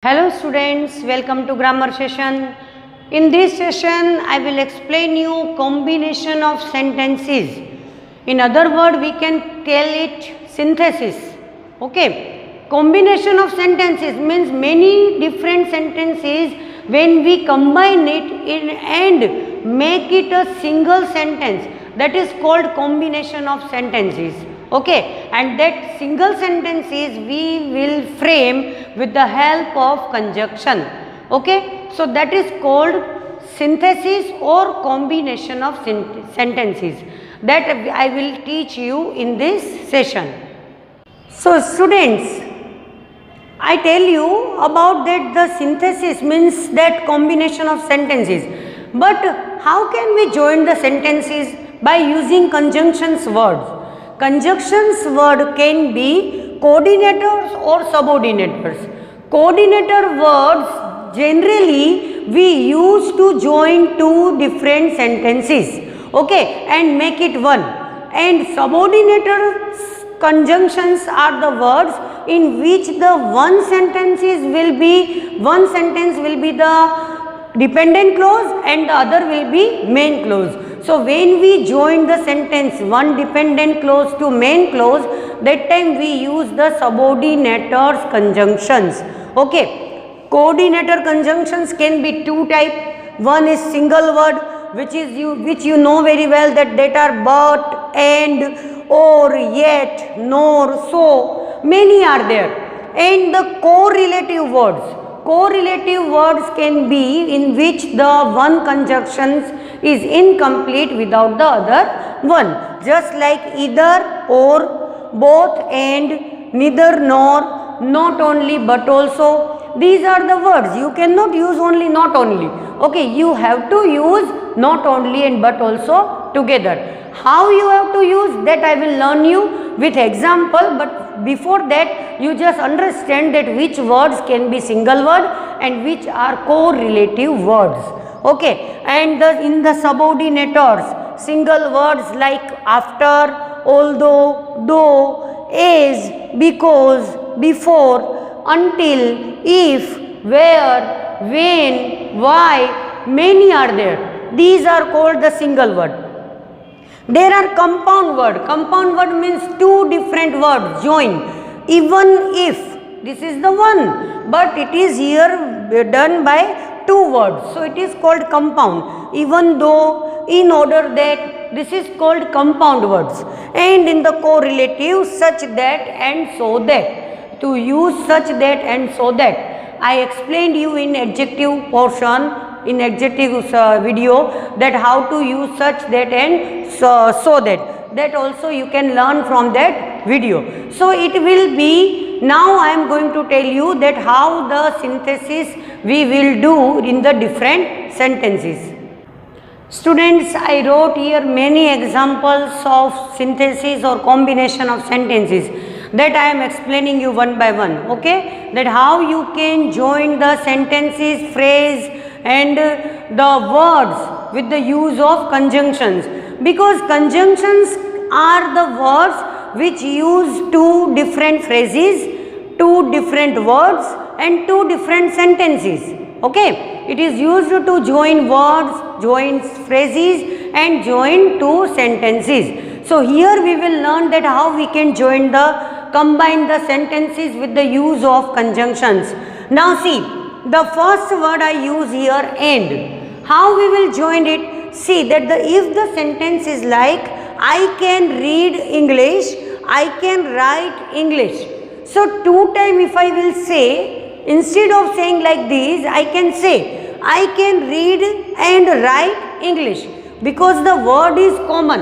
Hello students, welcome to grammar session. In this session, I will explain you combination of sentences. In other word, we can tell it synthesis. Okay. Combination of sentences means many different sentences when we combine it and make it a single sentence. That is called combination of sentences. Okay, and that single sentences we will frame with the help of conjunction. Okay, so that is called synthesis or combination of sentences that I will teach you in this session. So students, I tell you about that the synthesis means that combination of sentences, but how can we join the sentences? By using conjunctions words. Conjunctions word can be coordinators or subordinators. Coordinator words generally we use to join two different sentences, okay, and make it one. And subordinator conjunctions are the words in which the one sentence will be the dependent clause and the other will be main clause. So when we join the sentence one dependent clause to main clause, that time we use the subordinators conjunctions. Okay. Coordinator conjunctions can be two type. One is single word, which you know very well that are but, and, or, yet, nor, so. Many are there. And the correlative words. Correlative words can be in which the one conjunction is incomplete without the other one. Just like either, or, both, and, neither, nor, not only but also. These are the words. You cannot use only not only. Okay, you have to use not only and but also together. How you have to use that I will learn you with example, but before that you just understand that which words can be single word and which are correlative words. Okay, and in the subordinators, single words like after, although, though, as, because, before, until, if, where, when, why, many are there. These are called the single word. There are compound word. Compound word means two different words join. Even if, this is the one, but it is here done by two words. So it is called compound. Even though, in order that, this is called compound words. And in the correlative, such that and so that. To use such that and so that. I explained you in adjective portion, in adjective video, that how to use such that and so that. That also you can learn from that video. So it will be, now I am going to tell you that how the synthesis we will do in the different sentences. Students, I wrote here many examples of synthesis or combination of sentences that I am explaining you one by one. Okay, that how you can join the sentences, phrase and the words with the use of conjunctions, because conjunctions are the words which use two different phrases, two different words and two different sentences. Okay, it is used to join words, join phrases and join two sentences. So here we will learn that how we can combine the sentences with the use of conjunctions. Now see, the first word I use here, and. How we will join it? See that if the sentence is like, I can read English, I can write English. So two time if I will say, instead of saying like this, I can say, I can read and write English, because the word is common,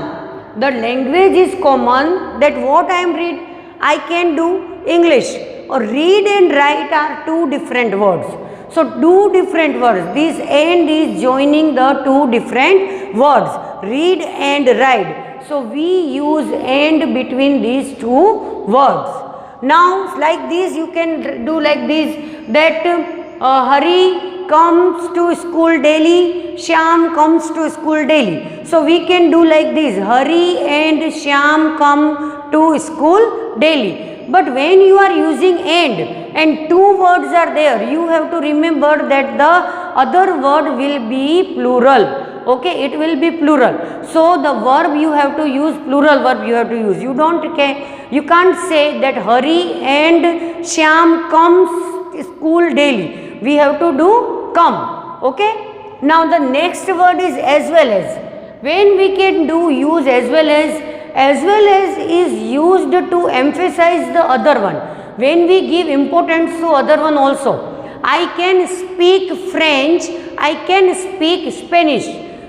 the language is common, that what I am read, I can do English. Or read and write are two different words. So two different words, this and is joining the two different words, read and write. So we use and between these two words. Now like this you can do like this, that Hari comes to school daily, Shyam comes to school daily. So we can do like this, Hari and Shyam come to school daily. But when you are using and two words are there, you have to remember that the other word will be plural. Okay, it will be plural. So the verb you have to use, plural verb you have to use. You can't say that Hari and Shyam comes school daily. We have to do come. Okay. Now the next word is as well as. When we can do use as well as is used to emphasize the other one. When we give importance to other one also. I can speak French, I can speak Spanish.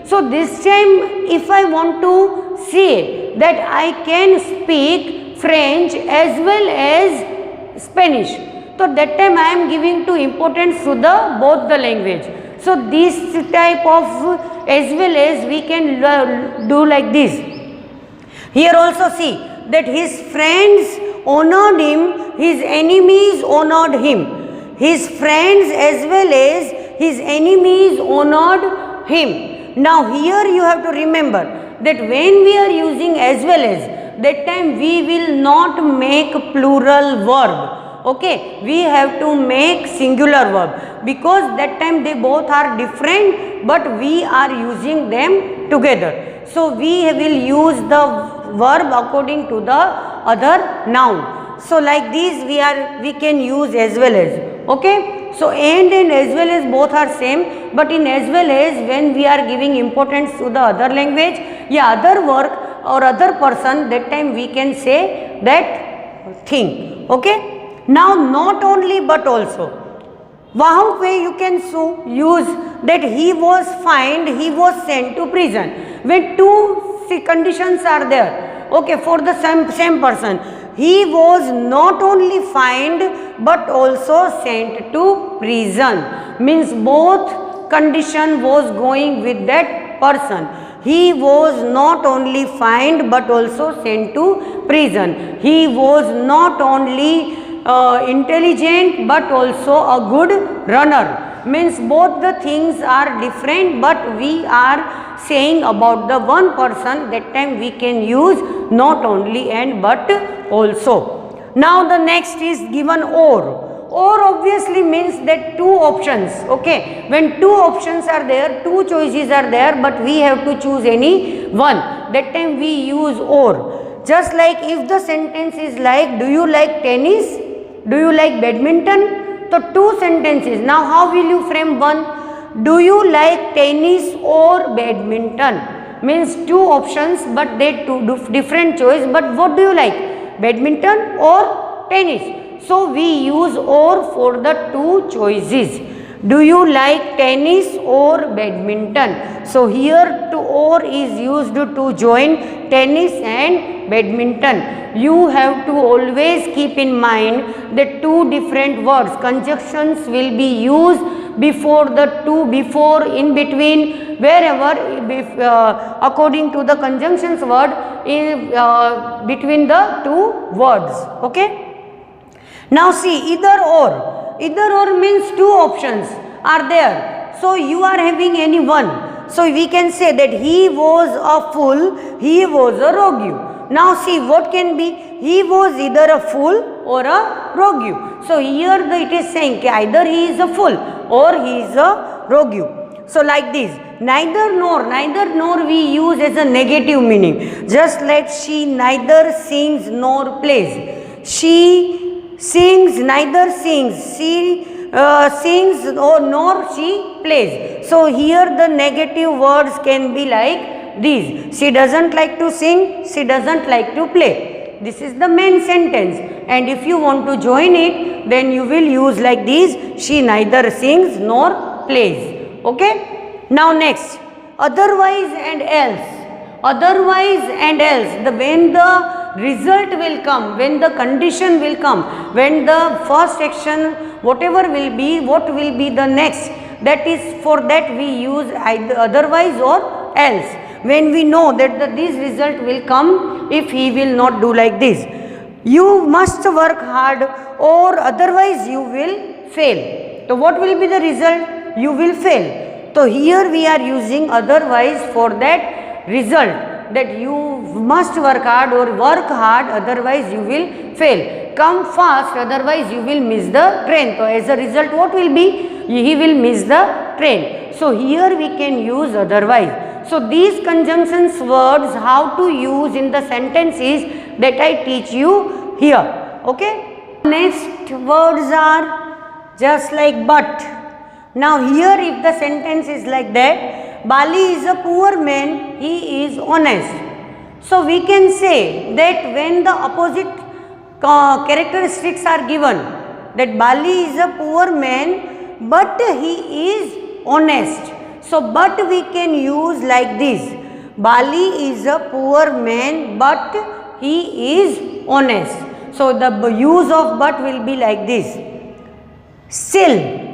So this time if I want to say that I can speak French as well as Spanish, so that time I am giving to importance to the both the language. So this type of as well as we can do like this. Here also see that his friends honored him, his enemies honored him. His friends as well as his enemies honored him. Now here you have to remember that when we are using as well as, that time we will not make plural verb. Okay, we have to make singular verb because that time they both are different but we are using them together. So we will use the verb according to the other noun. So like this we can use as well as. Okay. So and as well as both are same, but in as well as when we are giving importance to the other language, other work or other person, that time we can say that thing. Okay. Now not only but also. How way you can use that he was fined, he was sent to prison. When two conditions are there, okay, for the same person. He was not only fined but also sent to prison. Means both condition was going with that person. He was not only fined but also sent to prison. He was not only intelligent but also a good runner. Means both the things are different but we are saying about the one person, that time we can use not only and but also. Now the next is given or. Or obviously means that two options. Okay, when two options are there, two choices are there, but we have to choose any one, that time we use or. Just like if the sentence is like, do you like tennis, do you like badminton? So two sentences. Now how will you frame one? Do you like tennis or badminton? Means two options but they two different choice, but what do you like? Badminton or tennis? So we use or for the two choices. Do you like tennis or badminton? So here to or is used to join tennis and badminton. You have to always keep in mind that two different words, conjunctions will be used before the two, before, in between, wherever according to the conjunctions word between the two words. Okay. Now see, either or means two options are there. So you are having any one. So we can say that he was a fool, he was a rogue. Now see what can be, he was either a fool or a rogue. So here it is saying either he is a fool or he is a rogue. So like this, neither nor we use as a negative meaning. Just like she neither sings nor plays. She sings, neither sings. She sings or nor she plays. So here the negative words can be like these. She doesn't like to sing, she doesn't like to play. This is the main sentence, and if you want to join it, then you will use like this: she neither sings nor plays. Okay. Now next, otherwise and else. Otherwise and else, when the result will come, when the condition will come, when the first action whatever will be, what will be the next, that is, for that we use either otherwise or else. When we know that this result will come if he will not do like this. You must work hard or otherwise you will fail. So what will be the result? You will fail. So here we are using otherwise for that result. that you must work hard or work hard, otherwise you will fail. Come fast, otherwise you will miss the train. So as a result, what will be? He will miss the train. So here we can use otherwise. So these conjunctions words how to use in the sentences that I teach you here. Okay. Next words are just like but. Now here if the sentence is like that, Bali is a poor man, he is honest. So we can say that when the opposite characteristics are given, that Bali is a poor man but he is honest. So but we can use like this, Bali is a poor man but he is honest. So the use of but will be like this. Still,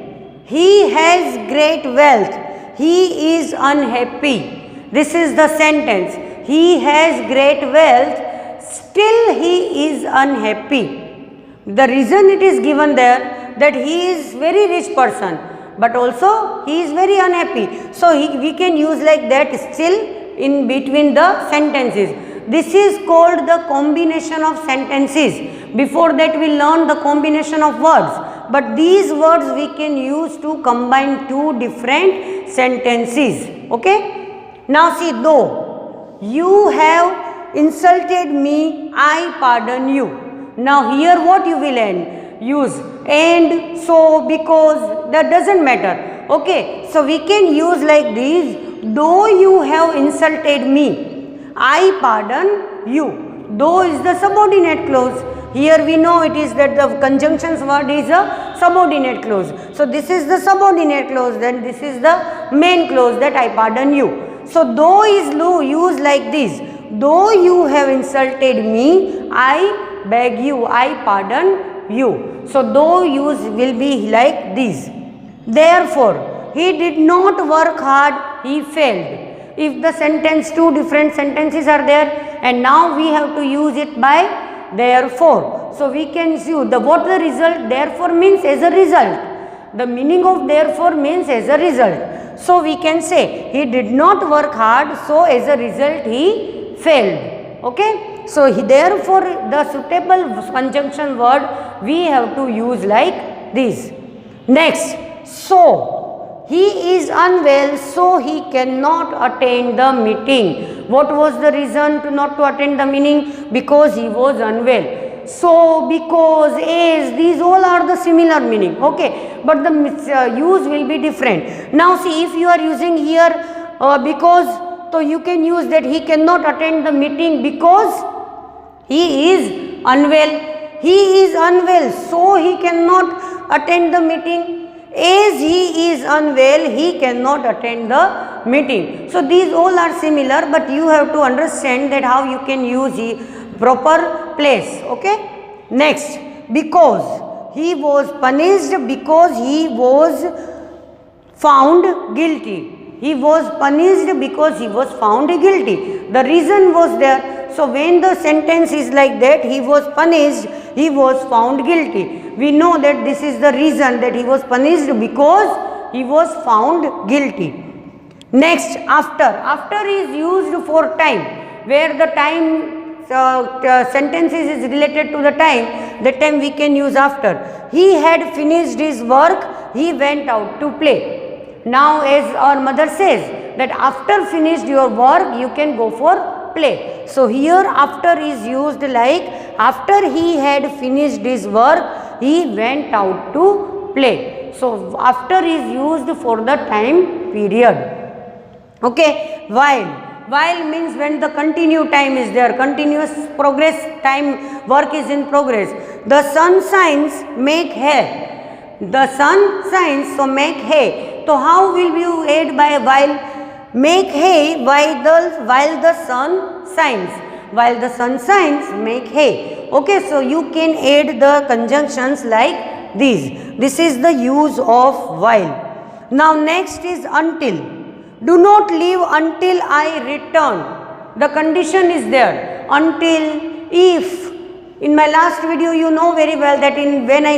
he has great wealth, he is unhappy. This is the sentence. He has great wealth, still he is unhappy. The reason it is given there, that he is very rich person, but also he is very unhappy. So we can use like that still in between the sentences. This is called the combination of sentences. Before that we learned the combination of words. But these words we can use to combine two different sentences. Okay. Now see, though you have insulted me, I pardon you. Now here what you will use? And, so, because, that doesn't matter. Okay. So we can use like this, though you have insulted me, I pardon you. Though is the subordinate clause. Here we know it is that the conjunctions word is a subordinate clause. So this is the subordinate clause, then this is the main clause, that I pardon you. So though is used like this, though you have insulted me, I beg you, I pardon you. So though use will be like this. Therefore, he did not work hard, he failed. If the sentence, two different sentences are there, and now we have to use it by therefore. So we can see what the result, therefore means as a result. The meaning of therefore means as a result. So we can say he did not work hard, so as a result he failed. Okay. So therefore the suitable conjunction word we have to use like this. Next, so he is unwell, so he cannot attend the meeting. What was the reason to not to attend the meeting? Because he was unwell. So, because, as, these all are the similar meaning. Okay, but the use will be different. Now see, if you are using here because, so you can use that he cannot attend the meeting because he is unwell. He is unwell, so he cannot attend the meeting. As he is unwell, he cannot attend the meeting. So these all are similar, but you have to understand that how you can use the proper place. Okay. Next, because he was punished because he was found guilty. He was punished because he was found guilty. The reason was there. So when the sentence is like that, he was punished, he was found guilty. We know that this is the reason, that he was punished because he was found guilty. Next, after. After is used for time, where the time sentences is related to the time, that time we can use after. He had finished his work, he went out to play. Now as our mother says, that after finished your work, you can go for play. So here after is used like after he had finished his work, he went out to play. So after is used for the time period. Okay. While means when the continue time is there, continuous progress time, work is in progress. The sun shines, make hay. The sun shines, so make hay. So how will you add by while? Make hay while the sun shines. While the sun shines, make hay. Okay, so you can add the conjunctions like these. This is the use of while. Now next is until. Do not leave until I return. The condition is there. Until, if In my last video, you know very well that when I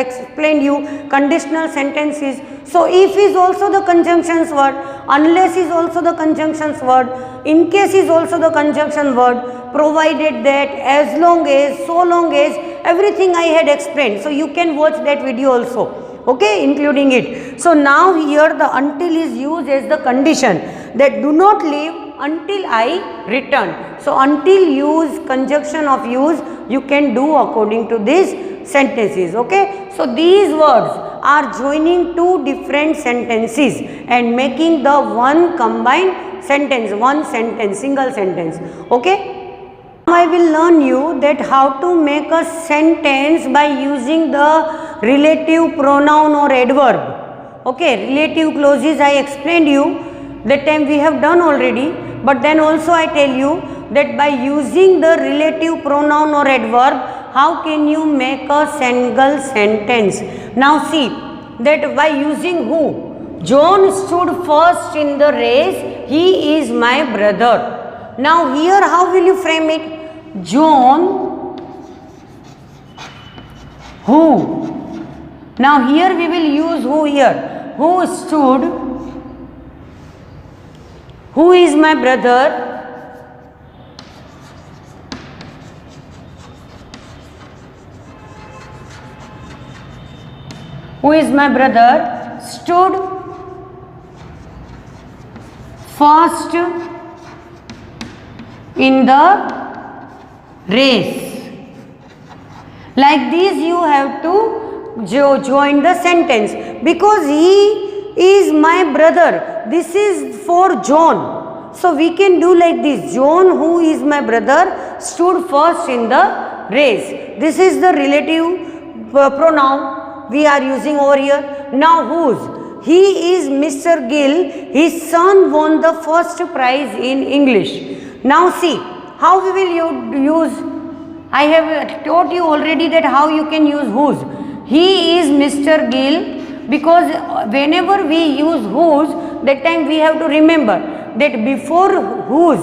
explained you conditional sentences, so if is also the conjunctions word, unless is also the conjunctions word, in case is also the conjunction word, provided that, as long as, so long as, everything I had explained. So you can watch that video also, okay, including it. So now here the until is used as the condition, that do not leave until I return. So until use, conjunction of use, you can do according to these sentences, okay. So these words are joining two different sentences and making the one combined sentence, one sentence, single sentence, okay. Now I will learn you that how to make a sentence by using the relative pronoun or adverb, okay. Relative clauses I explained you, that time we have done already, but then also I tell you that by using the relative pronoun or adverb, how can you make a single sentence. Now see that by using who, John stood first in the race, he is my brother. Now here how will you frame it? John who. Now here we will use who here, who stood, who is my brother, who is my brother, stood first in the race. Like this you have to join the sentence, because he is my brother, this is for John. So we can do like this, John who is my brother stood first in the race. This is the relative pronoun we are using over here. Now whose, he is Mr. Gill, his son won the first prize in English. Now see how we will use, I have taught you already that how you can use whose. He is Mr. Gill, because whenever we use whose, that time we have to remember that before whose,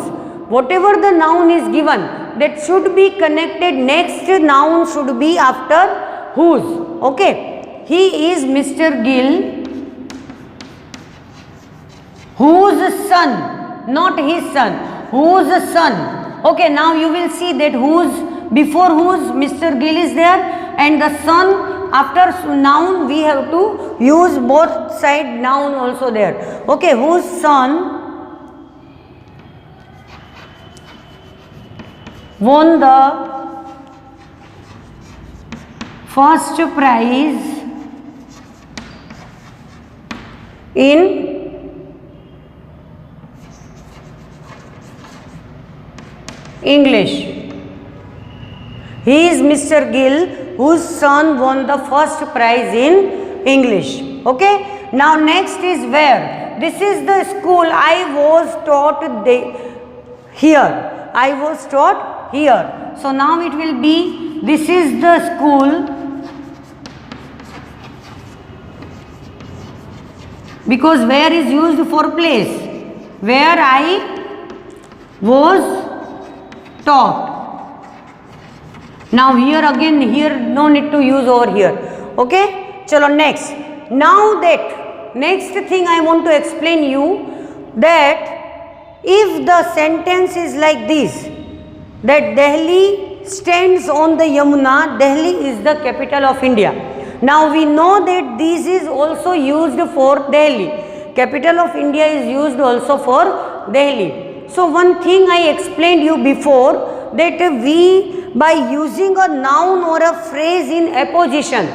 whatever the noun is given, that should be connected, next noun should be after whose, okay. He is Mr. Gill, whose son, not his son, whose son. Okay, now you will see that whose, before whose Mr. Gill is there, and the son after noun we have to use both side noun also there. Okay, whose son won the first prize in English. He is Mr. Gill, whose son won the first prize in English. Okay. Now next is where. This is the school I was taught here. I was taught here. So now it will be, this is the school, because where is used for place, where I was taught. Now here again, here no need to use over here. Okay. Chalo next. Now that next thing I want to explain you, that if the sentence is like this, that Delhi stands on the Yamuna, Delhi is the capital of India. Now we know that this is also used for Delhi. Capital of India is used also for Delhi. So one thing I explained you before, that we by using a noun or a phrase in apposition,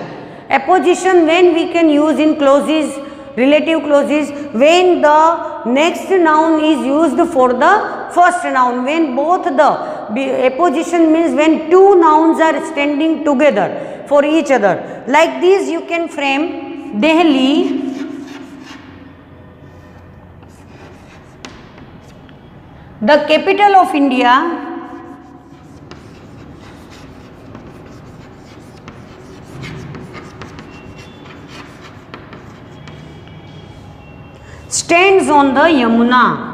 when we can use in clauses, relative clauses, when the next noun is used for the first noun, when both the apposition means when two nouns are standing together for each other. Like this you can frame Delhi the capital of India stands on the Yamuna.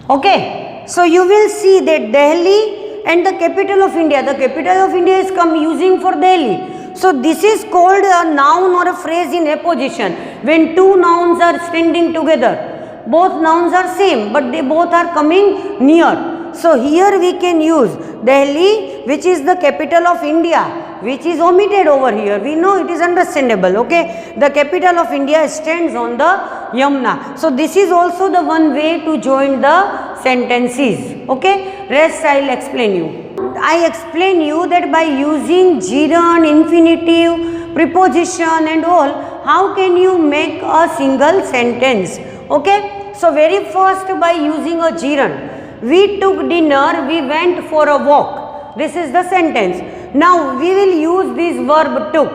Okay, so you will see that Delhi and the capital of India, the capital of India is using for Delhi. So this is called a noun or a phrase in apposition, when two nouns are standing together. Both nouns are same, but they both are coming near. So here we can use Delhi, which is the capital of India, which is omitted over here. We know it is understandable. Okay, the capital of India stands on the Yamuna. So this is also the one way to join the sentences. Okay, rest I will explain you. I explain you that by using gerund, infinitive, preposition and all, how can you make a single sentence. Okay, so very first by using a gerund. We took dinner, we went for a walk. This is the sentence. Now we will use this verb took.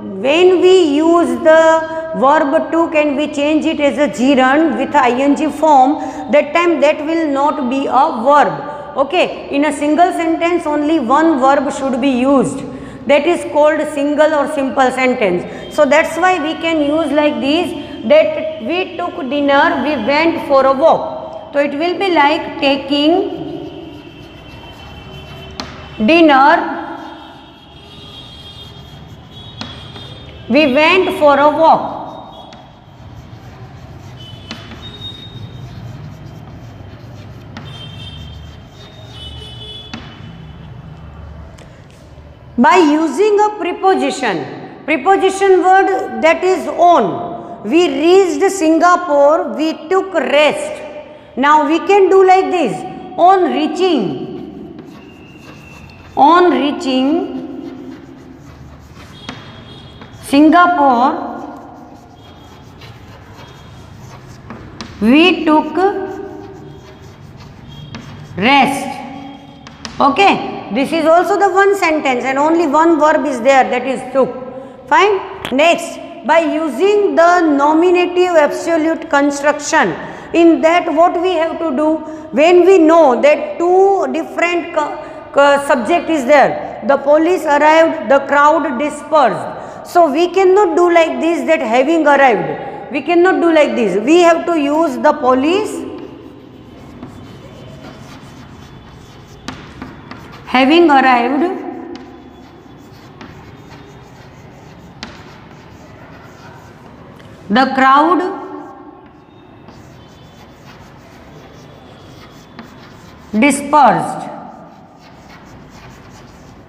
When we use the verb took and we change it as a gerund with ing form, that time that will not be a verb. Okay, in a single sentence only one verb should be used. That is called single or simple sentence. So that's why we can use like this, that we took dinner, we went for a walk. So it will be like taking dinner, we went for a walk. By using a preposition word, that is on. We reached Singapore, we took rest. Now we can do like this, on reaching Singapore, we took rest. Okay, this is also the one sentence and only one verb is there, that is took. Fine. Next, by using the nominative absolute construction. In that what we have to do, when we know that two different subject is there, the police arrived, the crowd dispersed. So we cannot do like this, that having arrived. We cannot do like this. We have to use the police having arrived, the crowd dispersed,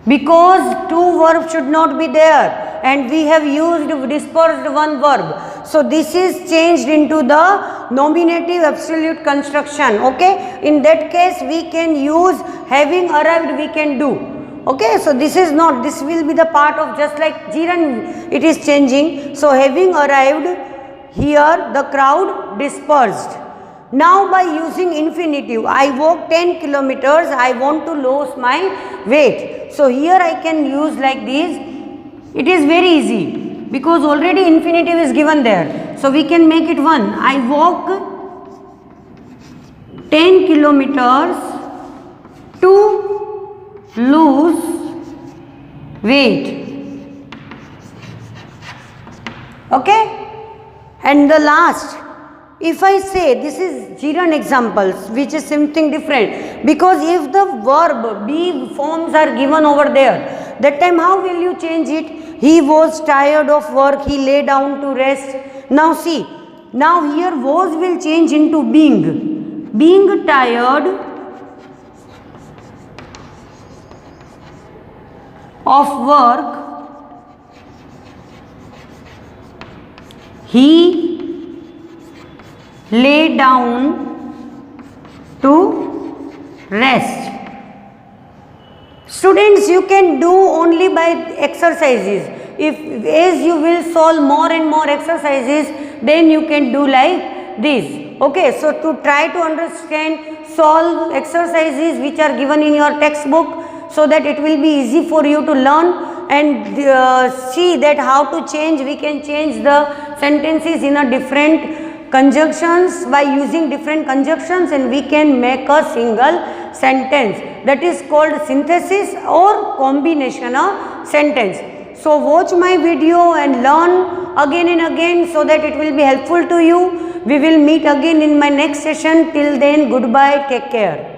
because two verbs should not be there and we have used dispersed one verb. So this is changed into the nominative absolute construction. Okay, in that case we can use having arrived, we can do. Okay, so this is not, this will be the part of just like gerund, it is changing. So having arrived, here the crowd dispersed. Now by using infinitive, I walk 10 kilometers, I want to lose my weight. So here I can use like this. It is very easy because already infinitive is given there. So we can make it one. I walk 10 kilometers to lose weight. Okay? And the last, if I say, this is gerund examples, which is something different, because if the verb be forms are given over there, that time how will you change it? He was tired of work, he lay down to rest. Now see, now here was will change into being. Being tired of work, he lay down to rest. Students, you can do only by exercises. If as you will solve more and more exercises, then you can do like this. Okay, so to try to understand, solve exercises which are given in your textbook, so that it will be easy for you to learn and see that how to change. We can change the sentences in a different conjunctions by using different conjunctions, and we can make a single sentence. That is called synthesis or combination of sentence. So watch my video and learn again and again, so that it will be helpful to you. We will meet again in my next session. Till then, goodbye. Take care.